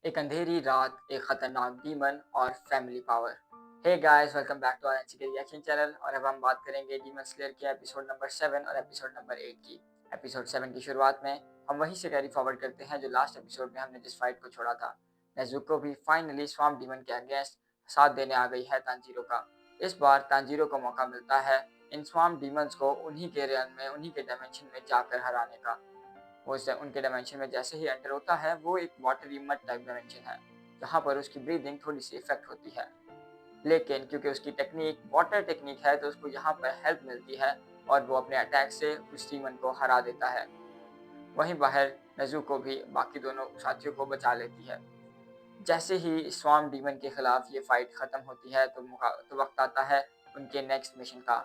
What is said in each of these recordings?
एक अंधेरी रात, एक खतरनाक डीमन और family power. Hey guys, welcome back to our NCK reaction channel. और अब हम बात करेंगे डीमन स्लेयर के एपिसोड नंबर 7 और एपिसोड नंबर 8 की। एपिसोड 7 की शुरुआत में हम वहीं से कैरी फॉरवर्ड करते हैं जो लास्ट एपिसोड में हमने जिस फाइट को छोड़ा था। नेजुको भी फाइनली स्वाम्प डीमन के अगेंस्ट साथ देने आ गई है तांजीरो का। इस बार तांजीरो को मौका मिलता है इन स्वाम्प डीमंस को उन्हीं के रियन में, उन्हीं के डायमेंशन में जाकर हराने का। वो उनके डायमेंशन में जैसे ही एंटर होता है, वो एक वाटरी मड टाइप डायमेंशन है जहाँ पर उसकी ब्रीदिंग थोड़ी सी इफेक्ट होती है। लेकिन क्योंकि उसकी टेक्निक वाटर टेक्निक है तो उसको यहाँ पर हेल्प मिलती है और वो अपने अटैक से उस डीमन को हरा देता है। वहीं बाहर नेजुको भी बाकी दोनों साथियों को बचा लेती है। जैसे ही स्वार्म डीमन के खिलाफ ये फाइट खत्म होती है तो वक्त आता है उनके नेक्स्ट मिशन का।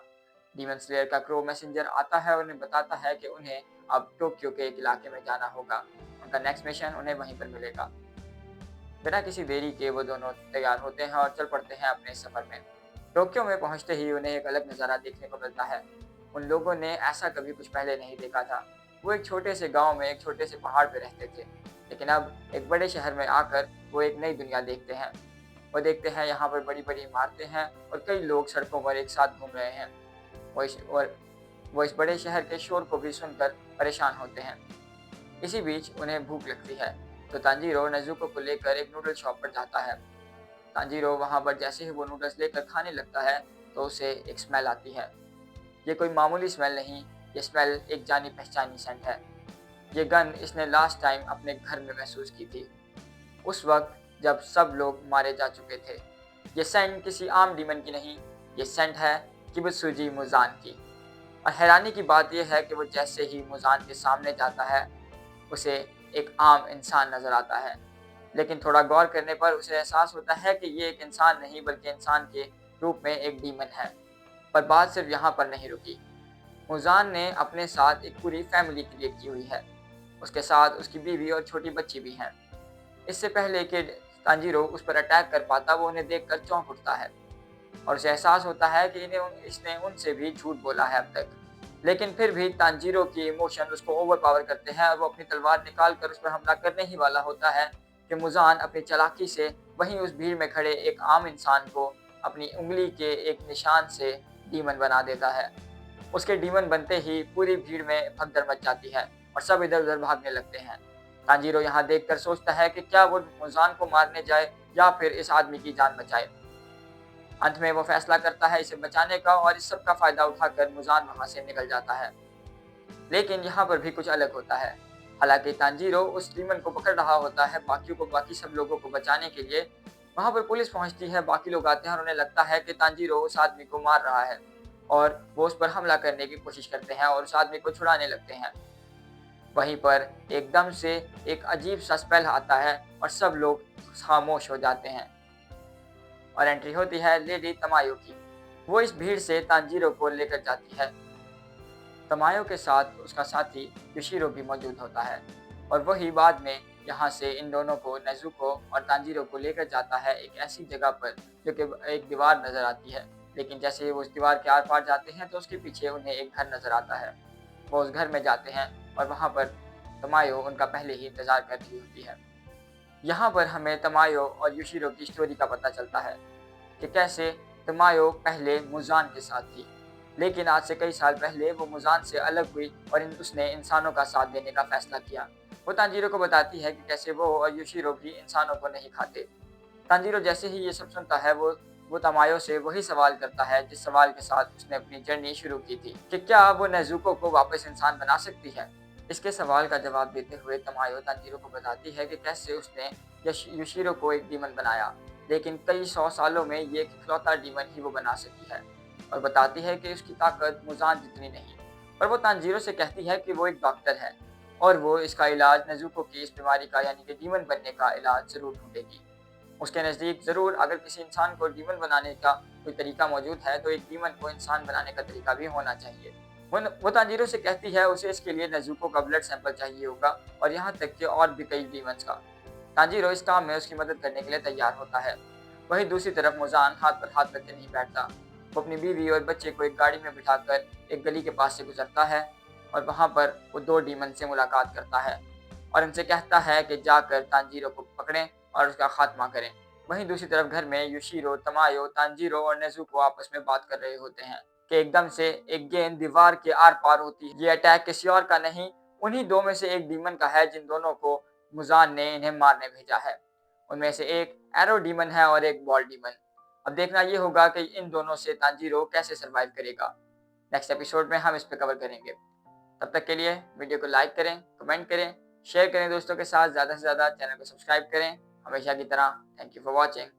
डीमन स्लेयर का क्रो मैसेंजर आता है और उन्हें बताता है कि उन्हें अब टोक्यो के एक इलाके में जाना होगा। उनका नेक्स्ट मिशन उन्हें वहीं पर मिलेगा। बिना किसी देरी के वो दोनों तैयार होते हैं और चल पड़ते हैं अपने सफर में। टोक्यो में पहुंचते ही उन्हें एक अलग नज़ारा देखने को मिलता है। उन लोगों ने ऐसा कभी कुछ पहले नहीं देखा था। वो एक छोटे से गांव में एक छोटे से पहाड़ पे रहते थे, लेकिन अब एक बड़े शहर में आकर वो एक नई दुनिया देखते हैं। वो देखते हैं यहाँ पर बड़ी बड़ी इमारतें हैं और कई लोग सड़कों पर एक साथ घूम रहे हैं। और वो इस बड़े शहर के शोर को भी सुनकर परेशान होते हैं। इसी बीच उन्हें भूख लगती है, तो तांजीरो नेजुको को लेकर एक नूडल शॉप पर जाता है। तांजीरो वहां पर जैसे ही वो नूडल्स लेकर खाने लगता है तो उसे एक स्मेल आती है। ये कोई मामूली स्मेल नहीं, ये स्मेल एक जानी पहचानी सेंट है। ये गंध इसने लास्ट टाइम अपने घर में महसूस की थी, उस वक्त जब सब लोग मारे जा चुके थे। ये सेंट किसी आम डीमन की नहीं, ये सेंट है किबुत्सुजी मुजान की। और हैरानी की बात यह है कि वो जैसे ही मुजान के सामने जाता है, उसे एक आम इंसान नजर आता है। लेकिन थोड़ा गौर करने पर उसे एहसास होता है कि ये एक इंसान नहीं बल्कि इंसान के रूप में एक डीमन है। पर बात सिर्फ यहाँ पर नहीं रुकी। मुजान ने अपने साथ एक पूरी फैमिली क्रिएट की हुई है। उसके साथ उसकी बीवी और छोटी बच्ची भी हैं। इससे पहले कि तांजीरो उस पर अटैक कर पाता, वो उन्हें देखकर चौंक उठता है और उसे एहसास होता है कि इसने उनसे भी झूठ बोला है अब तक। लेकिन फिर भी तांजीरो की इमोशन उसको ओवर पावर करते हैं और वो अपनी तलवार निकाल कर उस पर हमला करने ही वाला होता है कि मुजान अपनी चालाकी से वहीं उस भीड़ में खड़े एक आम इंसान को अपनी उंगली के एक निशान से डीमन बना देता है। उसके डीमन बनते ही पूरी भीड़ में भगदड़ मच जाती है और सब इधर उधर भागने लगते हैं। तांजीरो यहाँ देखकर सोचता है कि क्या वो मुजान को मारने जाए या फिर इस आदमी की जान बचाए। अंत में वो फैसला करता है इसे बचाने का और इस सब का फायदा उठाकर मुजान वहां से निकल जाता है। लेकिन यहाँ पर भी कुछ अलग होता है। हालांकि तांजीरो उस डीमन को पकड़ रहा होता है, बाकी सब लोगों को बचाने के लिए वहां पर पुलिस पहुंचती है। बाकी लोग आते हैं और उन्हें लगता है कि तांजीरो उस आदमी को मार रहा है और वो उस पर हमला करने की कोशिश करते हैं और उस आदमी को छुड़ाने लगते हैं। वहीं पर एकदम से एक अजीब सा स्पेल आता है और सब लोग खामोश हो जाते हैं और एंट्री होती है लेडी तमायो की। वो इस भीड़ से तांजीरो को लेकर जाती है। तमायो के साथ उसका साथी युशिरो भी मौजूद होता है और वही बाद में यहाँ से इन दोनों को नेजुको और तांजीरो को लेकर जाता है एक ऐसी जगह पर जो कि एक दीवार नजर आती है। लेकिन जैसे ही वो उस दीवार के आर पार जाते हैं तो उसके पीछे उन्हें एक घर नजर आता है। वो उस घर में जाते हैं और वहाँ पर तमायो उनका पहले ही इंतजार कर रही होती है। यहाँ पर हमें तमायो और युशिरो की स्टोरी का पता चलता है कि कैसे तमायो पहले मुजान के साथ थी, लेकिन आज से कई साल पहले वो मुजान से अलग हुई और उसने इंसानों का साथ देने का फैसला किया। वो तांजीरो को बताती है कि कैसे वो और युशिरो भी इंसानों को नहीं खाते। तांजीरो जैसे ही ये सब सुनता है, वो तमायो से वही सवाल करता है जिस सवाल के साथ उसने अपनी जर्नी शुरू की थी कि क्या वो नेजुको को वापस इंसान बना सकती है। इसके सवाल का जवाब देते हुए तमायो तांजीरो को बताती है कि कैसे उसने युशिरो को एक डीमन बनाया, लेकिन कई 100 सालों में ये इकलौता डीमन ही वो बना सकी है। और बताती है कि उसकी ताकत मुजान जितनी नहीं। पर वो तांजीरो से कहती है कि वो एक डॉक्टर है और वो इसका इलाज नेजुको की इस बीमारी का यानी कि डीमन बनने का इलाज जरूर ढूंढेगी। उसके नज़दीक ज़रूर अगर किसी इंसान को डीमन बनाने का कोई तरीका मौजूद है तो एक डीमन को इंसान बनाने का तरीका भी होना चाहिए। वो तांजीरो से कहती है उसे इसके लिए नेजुको का ब्लड सैंपल चाहिए होगा और यहाँ तक कि और भी कई डीमंस का। तांजीरो इस काम में उसकी मदद करने के लिए तैयार होता है। वहीं दूसरी तरफ मुजान हाथ पर हाथ रख के नहीं बैठता। वो अपनी बीवी और बच्चे को एक गाड़ी में बिठाकर एक गली के पास से गुजरता है और वहाँ पर वो दो डीमन से मुलाकात करता है और उनसे कहता है कि जाकर तांजीरो को पकड़ें और उसका खात्मा करें। वहीं दूसरी तरफ घर में यूशिरो, तमायो, तांजीरो और नेजुको आपस में बात कर रहे होते हैं कि एकदम से एक गेंद दीवार के आर पार होती है। ये अटैक किसी और का नहीं, उन्हीं दो में से एक डीमन का है जिन दोनों को मुजान ने इन्हें मारने भेजा है। उनमें से एक एरो डीमन है और एक बॉल डीमन। अब देखना ये होगा कि इन दोनों से तांजीरो कैसे सरवाइव करेगा। नेक्स्ट एपिसोड में हम इस पर कवर करेंगे। तब तक के लिए वीडियो को लाइक करें, कमेंट करें, शेयर करें दोस्तों के साथ, ज़्यादा से ज़्यादा चैनल को सब्सक्राइब करें हमेशा की तरह। Thank you for watching.